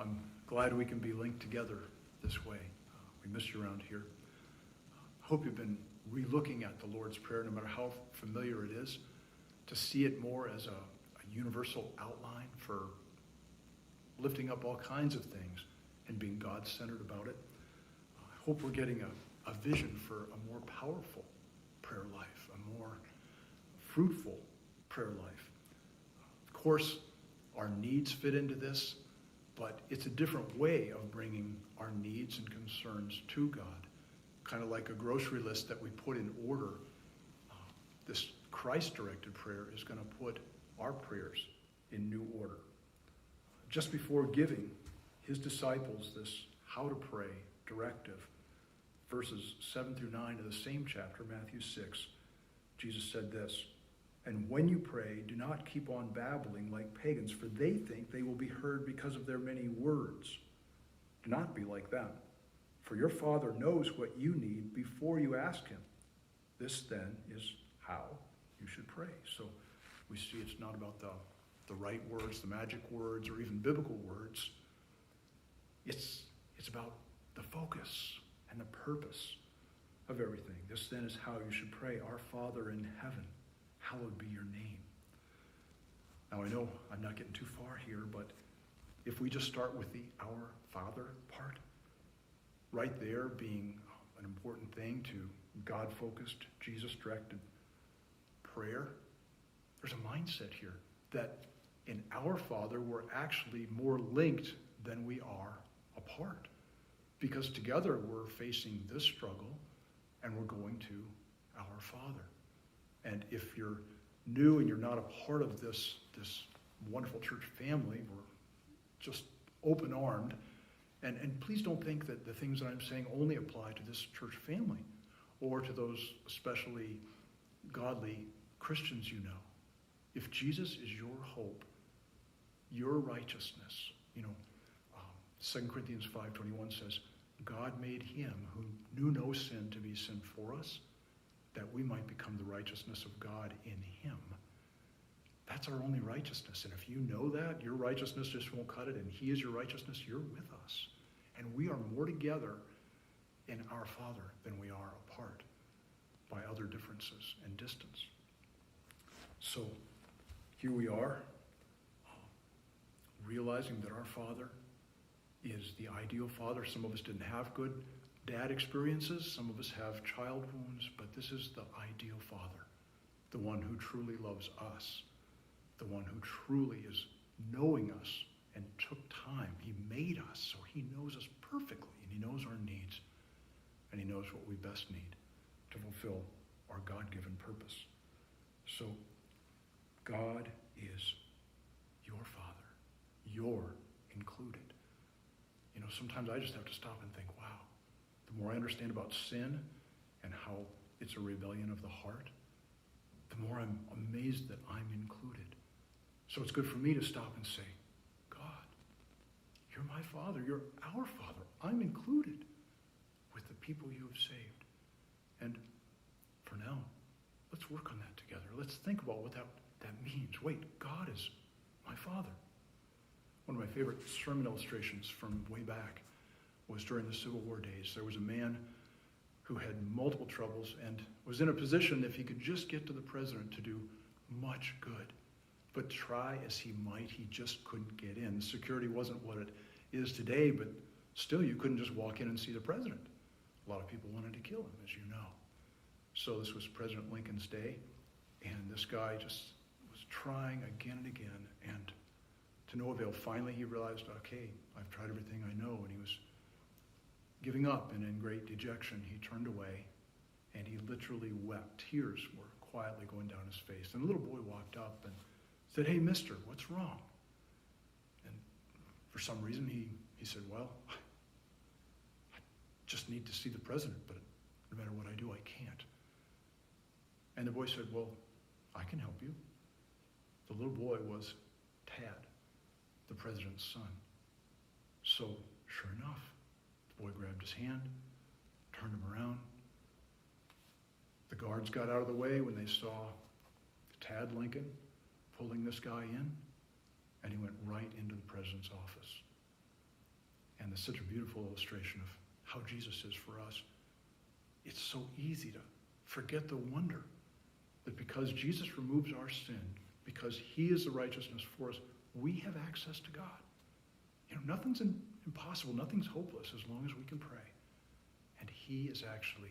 I'm glad we can be linked together this way. We miss you around here. Hope you've been re-looking at the Lord's Prayer, no matter how familiar it is, to see it more as a universal outline for lifting up all kinds of things and being God-centered about it. I hope we're getting a vision for a more powerful prayer life, a more fruitful prayer life. Of course, our needs fit into this, but it's a different way of bringing our needs and concerns to God. Kind of like a grocery list that we put in order. This Christ-directed prayer is going to put our prayers in new order. Just before giving his disciples this how to pray directive, verses 7 through 9 of the same chapter, Matthew 6, Jesus said this, "And when you pray, do not keep on babbling like pagans, for they think they will be heard because of their many words. Do not be like them, for your Father knows what you need before you ask him. This then is how you should pray." So we see it's not about the right words, the magic words, or even biblical words. It's about the focus and the purpose of everything. This then is how you should pray. Our Father in heaven, hallowed be your name. Now I know I'm not getting too far here, but if we just start with the Our Father part, right there being an important thing to God-focused, Jesus-directed prayer, there's a mindset here that in Our Father we're actually more linked than we are apart. Because together we're facing this struggle and we're going to Our Father. And if you're new and you're not a part of this wonderful church family, we're just open-armed. And please don't think that the things that I'm saying only apply to this church family or to those especially godly Christians you know. If Jesus is your hope, your righteousness, 2 Corinthians 5:21 says, God made him who knew no sin to be sin for us, that we might become the righteousness of God in him. That's our only righteousness. And if you know that, your righteousness just won't cut it, and he is your righteousness, you're with us. And we are more together in our Father than we are apart by other differences and distance. So here we are, realizing that our Father is the ideal Father. Some of us didn't have good dad experiences. Some of us have child wounds, but this is the ideal Father, the one who truly loves us, the one who truly is knowing us and took time. He made us, so he knows us perfectly, and he knows our needs, and he knows what we best need to fulfill our God-given purpose. So God is your Father. You're included. Sometimes I just have to stop and think, wow, the more I understand about sin and how it's a rebellion of the heart, the more I'm amazed that I'm included. So it's good for me to stop and say, God, you're my Father. You're our Father. I'm included with the people you have saved. And for now, let's work on that together. Let's think about what that means. Wait, God is my Father. One of my favorite sermon illustrations from way back was during the Civil War days. There was a man who had multiple troubles and was in a position, if he could just get to the president, to do much good. But try as he might, he just couldn't get in. The security wasn't what it is today, but still you couldn't just walk in and see the president. A lot of people wanted to kill him, as you know. So this was President Lincoln's day, and this guy just was trying again and again, and to no avail. Finally, he realized, okay, I've tried everything I know, and he was giving up, and in great dejection, he turned away, and he literally wept. Tears were quietly going down his face. And a little boy walked up and said, "Hey, mister, what's wrong?" And for some reason, he said, "Well, I just need to see the president, but no matter what I do, I can't." And the boy said, "Well, I can help you." The little boy was Tad, the president's son. So, sure enough, the boy grabbed his hand, turned him around. The guards got out of the way when they saw Tad Lincoln pulling this guy in, and he went right into the president's office. And it's such a beautiful illustration of how Jesus is for us. It's so easy to forget the wonder that because Jesus removes our sin, because he is the righteousness for us, we have access to God. Nothing's impossible, nothing's hopeless as long as we can pray. And he is actually